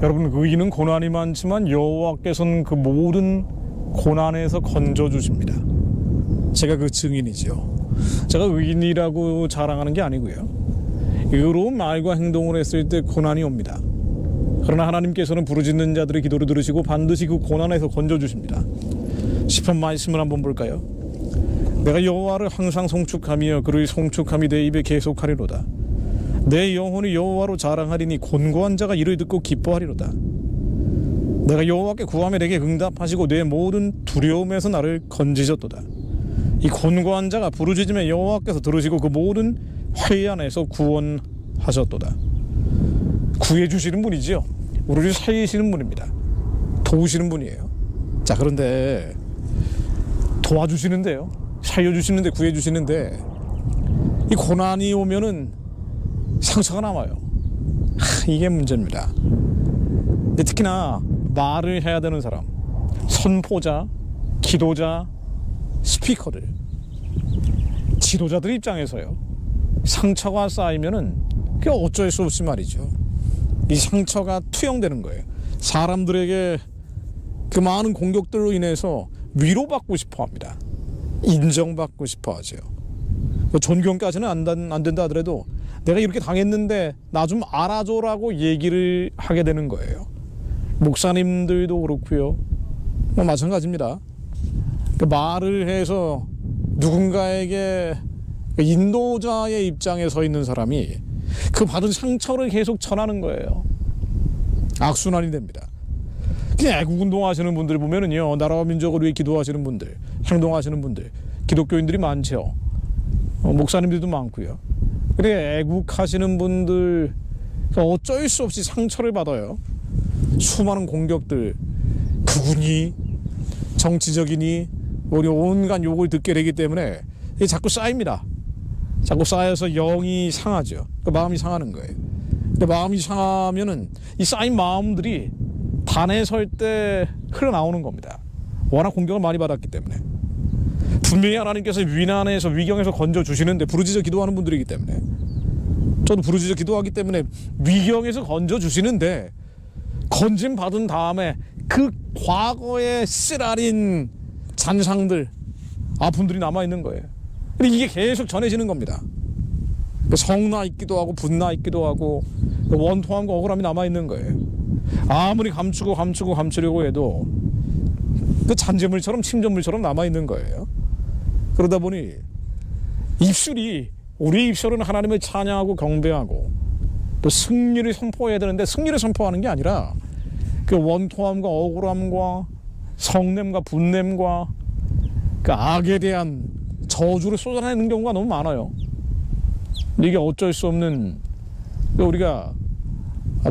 여러분, 의인은 고난이 많지만 여호와께서는 그 모든 고난에서 건져주십니다. 제가 그 증인이죠. 제가 의인이라고 자랑하는 게 아니고요, 의로운 말과 행동을 했을 때 고난이 옵니다. 그러나 하나님께서는 부르짖는 자들의 기도를 들으시고 반드시 그 고난에서 건져주십니다. 시편 말씀을 한번 볼까요? 내가 여호와를 항상 송축하며 그를 송축함이 내 입에 계속하리로다. 내 영혼이 여호와로 자랑하리니 곤고한 자가 이를 듣고 기뻐하리로다. 내가 여호와께 구하며 내게 응답하시고 내 모든 두려움에서 나를 건지셨도다. 이 곤고한 자가 부르짖으며 여호와께서 들으시고 그 모든 회의안에서 구원하셨도다. 구해주시는 분이지요. 우리를 살리시는 분입니다. 도우시는 분이에요. 자, 그런데 도와주시는데요, 살려주시는데, 구해주시는데 이 고난이 오면은 상처가 남아요. 이게 문제입니다. 근데 특히나 말을 해야 되는 사람, 선포자, 기도자, 스피커들, 지도자들 입장에서요, 상처가 쌓이면은 그게 어쩔 수 없이 말이죠, 이 상처가 투영되는 거예요. 사람들에게 그 많은 공격들로 인해서 위로받고 싶어 합니다. 인정받고 싶어 하죠. 존경까지는 안 된다 하더라도 내가 이렇게 당했는데 나 좀 알아줘라고 얘기를 하게 되는 거예요. 목사님들도 그렇고요, 마찬가지입니다. 말을 해서 누군가에게 인도자의 입장에 서 있는 사람이 그 받은 상처를 계속 전하는 거예요. 악순환이 됩니다. 그냥 애국운동 하시는 분들 보면은요, 나라와 민족을 위해 기도하시는 분들, 행동하시는 분들, 기독교인들이 많죠. 목사님들도 많고요. 그래, 애국하시는 분들 어쩔 수 없이 상처를 받아요. 수많은 공격들, 극우니 정치적이니 우리 온갖 욕을 듣게 되기 때문에 이게 자꾸 쌓입니다. 자꾸 쌓여서 영이 상하죠. 그러니까 마음이 상하는 거예요. 근데 마음이 상하면은 이 쌓인 마음들이 단에 설 때 흘러나오는 겁니다. 워낙 공격을 많이 받았기 때문에. 분명히 하나님께서 위난에서, 위경에서 건져주시는데, 부르짖어 기도하는 분들이기 때문에, 저도 부르짖어 기도하기 때문에 위경에서 건져주시는데, 건짐 받은 다음에 그 과거의 쓰라린 잔상들, 아픔들이 남아있는 거예요. 근데 이게 계속 전해지는 겁니다. 성나 있기도 하고 분나 있기도 하고 원통함과 억울함이 남아있는 거예요. 아무리 감추려고 해도 그 잔재물처럼, 침전물처럼 남아있는 거예요. 그러다 보니 우리 입술은 하나님을 찬양하고 경배하고 또 승리를 선포해야 되는데, 승리를 선포하는 게 아니라 그 원통함과 억울함과 성냄과 분냄과 그 악에 대한 저주를 쏟아내는 경우가 너무 많아요. 이게 어쩔 수 없는, 우리가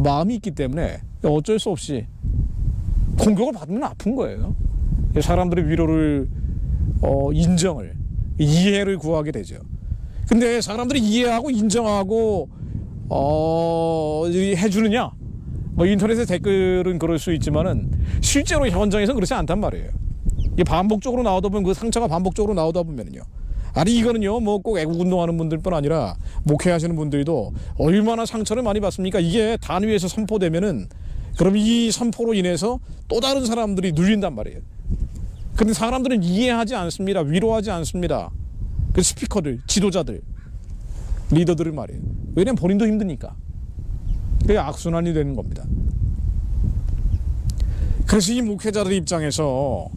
마음이 있기 때문에 어쩔 수 없이 공격을 받으면 아픈 거예요. 사람들의 위로를, 인정을, 이해를 구하게 되죠. 근데 사람들이 이해하고 인정하고 해주느냐? 뭐 인터넷에 댓글은 그럴 수 있지만은 실제로 현장에서는 그렇지 않단 말이에요. 이게 반복적으로 나오다 보면, 그 상처가 반복적으로 나오다 보면은요, 아니 이거는요, 뭐 꼭 애국운동하는 분들뿐 아니라 목회하시는 분들도 얼마나 상처를 많이 받습니까? 이게 단위에서 선포되면은, 그럼 이 선포로 인해서 또 다른 사람들이 눌린단 말이에요. 근데 사람들은 이해하지 않습니다. 위로하지 않습니다. 그 스피커들, 지도자들, 리더들을 말이에요. 왜냐면 본인도 힘드니까. 그게 악순환이 되는 겁니다. 그래서 이 목회자들 입장에서,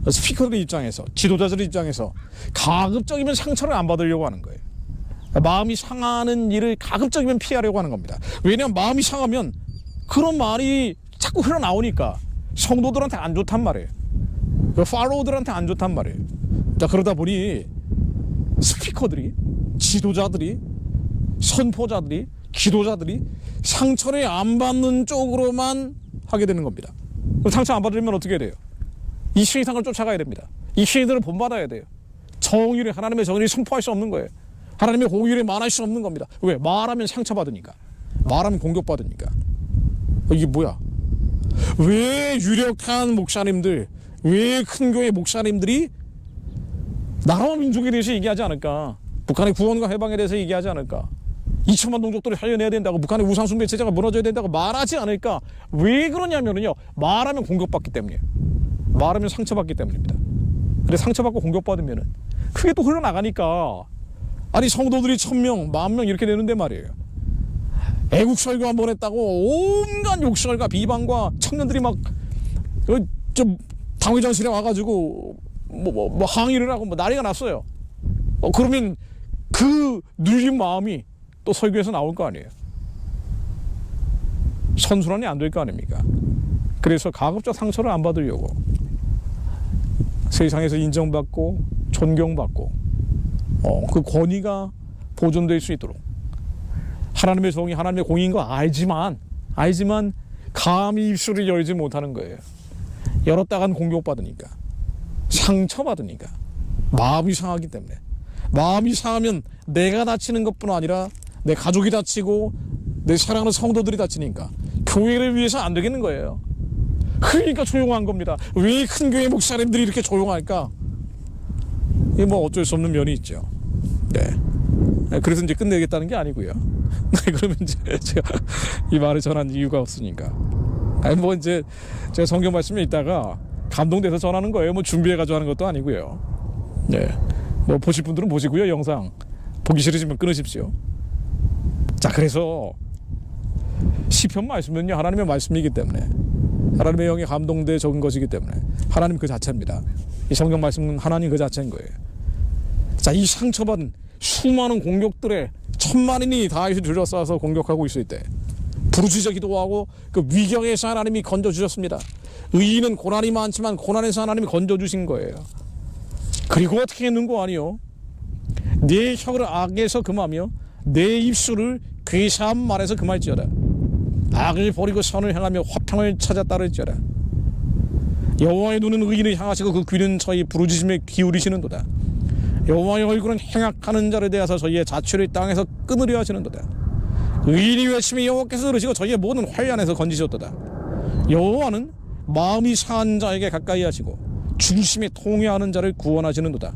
스피커들 입장에서, 지도자들 입장에서 가급적이면 상처를 안 받으려고 하는 거예요. 마음이 상하는 일을 가급적이면 피하려고 하는 겁니다. 왜냐하면 마음이 상하면 그런 말이 자꾸 흘러나오니까 성도들한테 안 좋단 말이에요. 팔로워들한테 안 좋단 말이에요. 자, 그러다 보니 스피커들이, 지도자들이, 선포자들이, 기도자들이 상처를 안 받는 쪽으로만 하게 되는 겁니다. 그럼 상처 안 받으려면 어떻게 돼요? 이 신상을 쫓아가야 됩니다. 이 신들을 본받아야 돼요. 정의를, 하나님의 정의를 선포할 수 없는 거예요. 하나님의 공의를 말할 수 없는 겁니다. 왜? 말하면 상처받으니까, 말하면 공격받으니까. 이게 뭐야? 왜 유력한 목사님들, 왜 큰 교회 목사님들이 나라와 민족에 대해서 얘기하지 않을까? 북한의 구원과 해방에 대해서 얘기하지 않을까? 2천만 동족들을 살려내야 된다고, 북한의 우상숭배 체제가 무너져야 된다고 말하지 않을까? 왜 그러냐면요, 말하면 공격받기 때문이에요. 말하면 상처받기 때문입니다. 근데 상처받고 공격받으면은 그게 또 흘러나가니까, 아니 성도들이 1000명, 10,000명 이렇게 되는데 말이에요. 애국설교 한번 했다고 온갖 욕설과 비방과 청년들이 막 좀 당회장실에 와가지고 뭐 항의를 하고 뭐 난리가 났어요. 그러면 그 눌린 마음이 또 설교에서 나올 거 아니에요. 선순환이 안 될 거 아닙니까? 그래서 가급적 상처를 안 받으려고 세상에서 인정받고 존경받고 그 권위가 보존될 수 있도록, 하나님의 정의, 하나님의 공의인 거 알지만 감히 입술을 열지 못하는 거예요. 열었다간 공격받으니까, 상처받으니까, 마음이 상하기 때문에. 마음이 상하면 내가 다치는 것뿐 아니라 내 가족이 다치고 내 사랑하는 성도들이 다치니까 교회를 위해서 안 되겠는 거예요. 그러니까 조용한 겁니다. 왜 큰 교회 목사님들이 이렇게 조용할까? 이게 뭐 어쩔 수 없는 면이 있죠. 네. 그래서 이제 끝내겠다는 게 아니고요. 그러면 이제 제가 이 말을 전한 이유가 없으니까. 아니 뭐 이제 제가 성경 말씀에 있다가 감동돼서 전하는 거예요. 뭐 준비해가지고 하는 것도 아니고요. 네. 뭐 보실 분들은 보시고요. 영상 보기 싫으시면 끊으십시오. 자, 그래서 시편 말씀은요, 하나님의 말씀이기 때문에, 하나님의 영에 감동돼 적은 것이기 때문에 하나님 그 자체입니다. 이 성경 말씀은 하나님 그 자체인 거예요. 자, 이 상처받은 수많은 공격들에 천만인이 다윗을 둘러싸서 공격하고 있을 때 부르짖어 기도하고 그 위경에서 하나님이 건져주셨습니다. 의인은 고난이 많지만 고난에서 하나님이 건져주신 거예요. 그리고 어떻게 했는 거 아니요? 내 혀를 악에서 금하며 내 입술을 괴사한 말에서 금할지어다. 악을 버리고 선을 행하며 화평을 찾아 따를지어다. 여호와의 눈은 의인을 향하시고 그 귀는 저희 부르짖음에 기울이시는도다. 여호와의 얼굴은 행악하는 자를 대하사 저희의 자취를 땅에서 끊으려 하시는도다. 의인이 외치며 여호와께서 들으시고 저희의 모든 환난에서 건지셨도다. 여호와는 마음이 상한 자에게 가까이 하시고 중심에 통회하는 자를 구원하시는도다.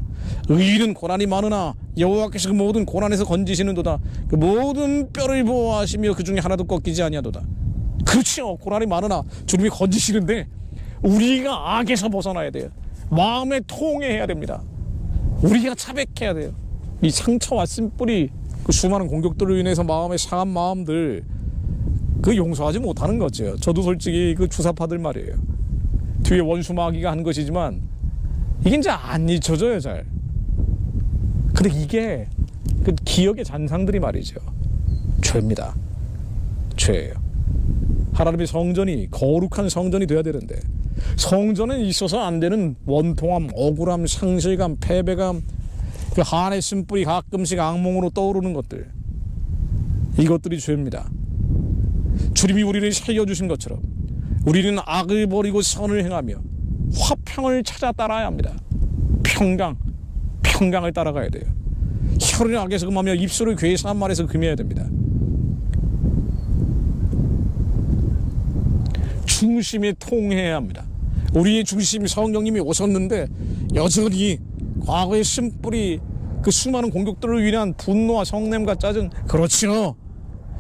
의인은 고난이 많으나 여호와께서 그 모든 고난에서 건지시는도다. 그 모든 뼈를 보호하시며 그 중에 하나도 꺾이지 아니하도다. 그렇죠. 고난이 많으나 주님이 건지시는데 우리가 악에서 벗어나야 돼요. 마음에 통회해야 됩니다. 우리가 자백해야 돼요. 이 상처와 쓴뿌리, 그 수많은 공격들로 인해서 마음에 상한 마음들, 그 용서하지 못하는 거죠. 저도 솔직히 그 주사파들 말이에요. 뒤에 원수 마귀가 한 것이지만 이게 이제 안 잊혀져요, 잘. 근데 이게 그 기억의 잔상들이 말이죠. 죄입니다. 죄예요. 하나님의 성전이 거룩한 성전이 돼야 되는데 성전에 있어서 안 되는 원통함, 억울함, 상실감, 패배감, 그 한의 쓴뿌리, 가끔씩 악몽으로 떠오르는 것들, 이것들이 죄입니다. 주님이 우리를 살려주신 것처럼 우리는 악을 버리고 선을 행하며 화평을 찾아 따라야 합니다. 평강을 따라가야 돼요. 혀를 악에서 금하며 입술을 괴사한 말에서 금해야 됩니다. 중심에 통해야 합니다. 우리의 중심 성령님이 오셨는데 여전히 과거의 쓴뿌리, 그 수많은 공격들을 위한 분노와 성냄과 짜증, 그렇죠.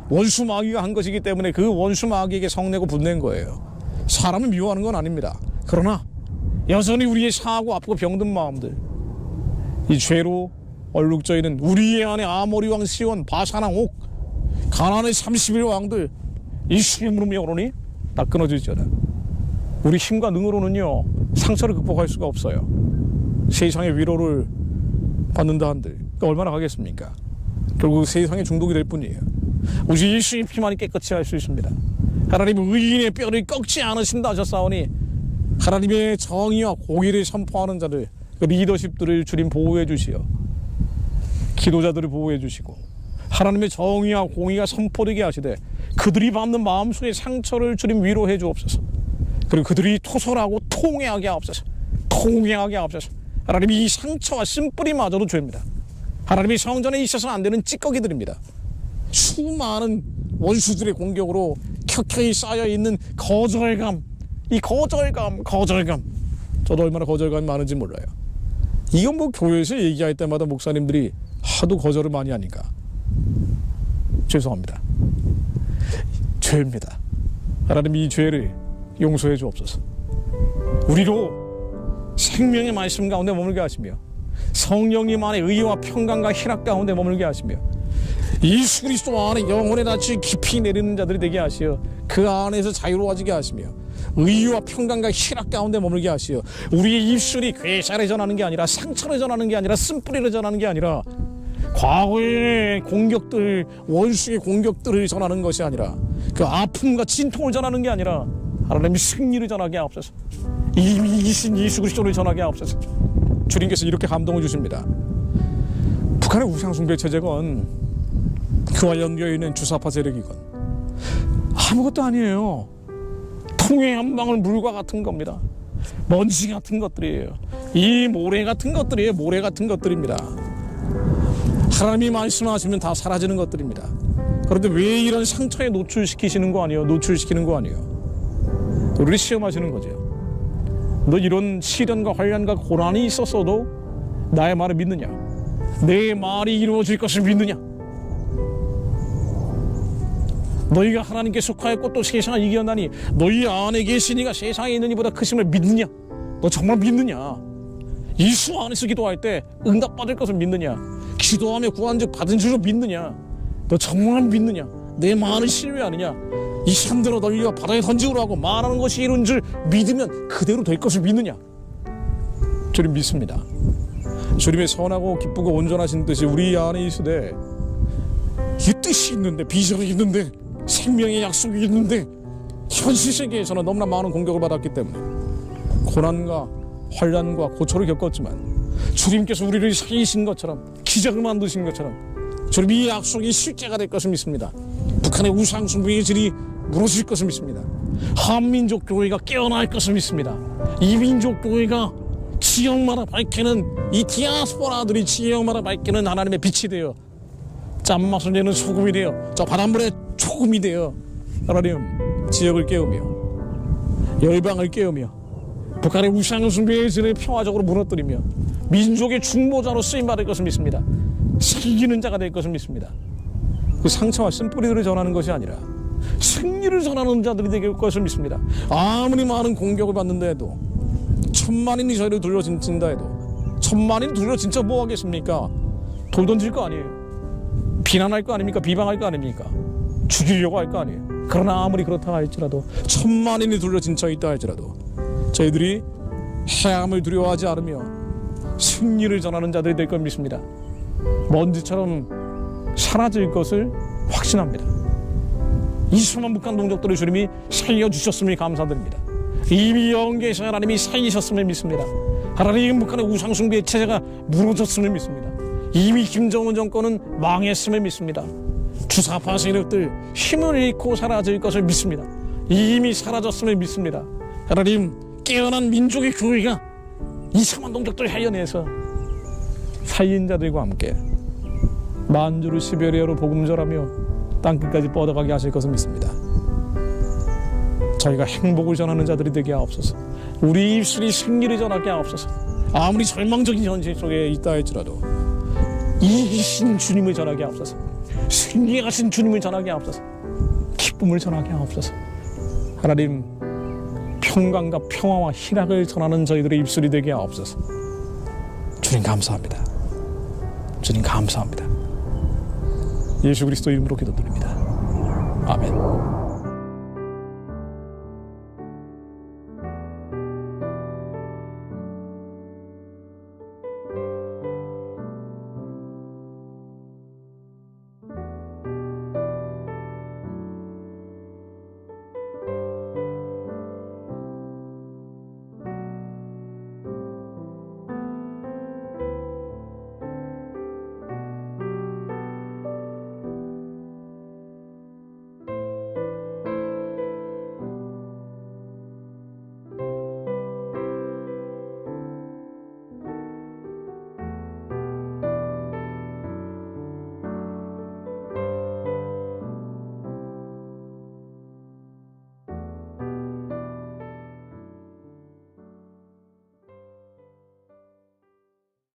원수 마귀가 한 것이기 때문에 그 원수 마귀에게 성내고 분낸 거예요. 사람을 미워하는 건 아닙니다. 그러나 여전히 우리의 상하고 아프고 병든 마음들, 이 죄로 얼룩져 있는 우리의 안에 아모리 왕 시온, 바산 왕 옥, 가나안의 30일 왕들, 이스라엘 무릎 여론이 다 끊어질지어다. 우리 힘과 능으로는요 상처를 극복할 수가 없어요. 세상의 위로를 받는다 한들 얼마나 가겠습니까? 결국 세상에 중독이 될 뿐이에요. 오직 예수의 피만이 깨끗이 할 수 있습니다. 하나님은 의인의 뼈를 꺾지 않으신다 하셨사오니 하나님의 정의와 공의를 선포하는 자들, 그 리더십들을 주님 보호해 주시어 기도자들을 보호해 주시고 하나님의 정의와 공의가 선포되게 하시되 그들이 받는 마음속의 상처를 주님 위로해 주옵소서. 그리고 그들이 토설하고 통회하게 하옵소서. 통회하게 하옵소서. 하나님이 이 상처와 쓴뿌리마저도 죄입니다. 하나님이 성전에 있어서 안 되는 찌꺼기들입니다. 수많은 원수들의 공격으로 켜켜이 쌓여있는 거절감, 이 거절감, 저도 얼마나 거절감이 많은지 몰라요. 이건 뭐 교회에서 얘기할 때마다 목사님들이 하도 거절을 많이 하니까 죄송합니다. 죄입니다. 하나님 이 죄를 용서해 주옵소서. 우리로 생명의 말씀 가운데 머물게 하시며 성령님 안에 의와 평강과 희락 가운데 머물게 하시며 예수 그리스도 안에 영혼의 낯이 깊이 내리는 자들이 되게 하시어 그 안에서 자유로워지게 하시며 의와 평강과 희락 가운데 머물게 하시어 우리의 입술이 괴사를 전하는 게 아니라 상처를 전하는 게 아니라 쓴뿌리를 전하는 게 아니라 과거의 공격들, 원수의 공격들을 전하는 것이 아니라 그 아픔과 진통을 전하는 게 아니라 하나님의 승리를 전하게 하옵소서. 이미 이기신 예수 그리스도를 전하게 하옵소서. 주님께서 이렇게 감동을 주십니다. 북한의 우상숭배 체제건 그와 연결있는 주사파 세력이건 아무것도 아니에요. 통에 한 방울 물과 같은 겁니다. 먼지 같은 것들이에요. 이 모래 같은 것들이에요. 모래 같은 것들입니다. 하나님이 말씀하시면 다 사라지는 것들입니다. 그런데 왜 이런 상처에 노출시키시는 거 아니에요? 노출시키는 거 아니에요? 우리를 시험하시는 거죠. 너 이런 시련과 환난과 고난이 있었어도 나의 말을 믿느냐? 내 말이 이루어질 것을 믿느냐? 너희가 하나님께 속하였고 또 세상을 이겨나니 너희 안에 계신 이가 세상에 있는 이보다 크심을 믿느냐? 너 정말 믿느냐? 예수 안에서 기도할 때 응답받을 것을 믿느냐? 기도하며 구한즉 받은 줄로 믿느냐? 너 정말 믿느냐? 내 말을 신뢰하느냐? 이 산들어 널려 바다에 던지우라 하고 말하는 것이 이룬 줄 믿으면 그대로 될 것을 믿느냐? 주님 믿습니다. 주님의 선하고 기쁘고 온전하신 뜻이 우리 안에 있으되 이 뜻이 있는데 비전이 있는데 생명의 약속이 있는데 현실 세계에서는 너무나 많은 공격을 받았기 때문에 고난과 환난과 고초를 겪었지만 주님께서 우리를 살리신 것처럼 기적을 만드신 것처럼 주님 이 약속이 실제가 될 것을 믿습니다. 북한의 우상숭배의 질이 무너질 것을 믿습니다. 한민족 교회가 깨어날 것을 믿습니다. 이민족 교회가 지역마다 밝히는 이 디아스포라들이 지역마다 밝히는 하나님의 빛이 되어 짠맛을 내는 소금이 되어 저 바닷물에 초금이 되어 하나님 지역을 깨우며 열방을 깨우며 북한의 우상숭배의 질을 평화적으로 무너뜨리며 민족의 중보자로 쓰임받을 것을 믿습니다. 살리는 자가 될 것을 믿습니다. 그 상처와 쓴뿌리들을 전하는 것이 아니라 승리를 전하는 자들이 될 것을 믿습니다. 아무리 많은 공격을 받는다 해도 천만인이 저희를 둘러진다 해도 천만인이 둘러진쳐 뭐 하겠습니까? 돌 던질 거 아니에요. 비난할 거 아닙니까? 비방할 거 아닙니까? 죽이려고 할 거 아니에요. 그러나 아무리 그렇다 할지라도 천만인이 둘러진쳐 있다 할지라도 저희들이 해함을 두려워하지 않으며 승리를 전하는 자들이 될 걸 믿습니다. 먼지처럼 사라질 것을 확신합니다. 이 수많은 북한 동족들을 주님이 살려주셨음을 감사드립니다. 이미 영계에서 하나님이 살리셨음을 믿습니다. 하나님 북한의 우상숭배의 체제가 무너졌음을 믿습니다. 이미 김정은 정권은 망했음을 믿습니다. 주사파 세력들 힘을 잃고 사라질 것을 믿습니다. 이미 사라졌음을 믿습니다. 하나님 깨어난 민족의 교회가 이 수많은 동족들을 살려내서 살린 자들과 함께 만주를 시베리아로 복음 전하며 땅끝까지 뻗어가게 하실 것을 믿습니다. 저희가 행복을 전하는 자들이 되게 하옵소서. 우리 입술이 승리를 전하게 하옵소서. 아무리 절망적인 현실 속에 있다 할지라도 이기신 주님을 전하게 하옵소서. 승리하신 주님을 전하게 하옵소서. 기쁨을 전하게 하옵소서. 하나님 평강과 평화와 희락을 전하는 저희들의 입술이 되게 하옵소서. 주님 감사합니다. 주님 감사합니다. 예수 그리스도 이름으로 기도드립니다. 아멘.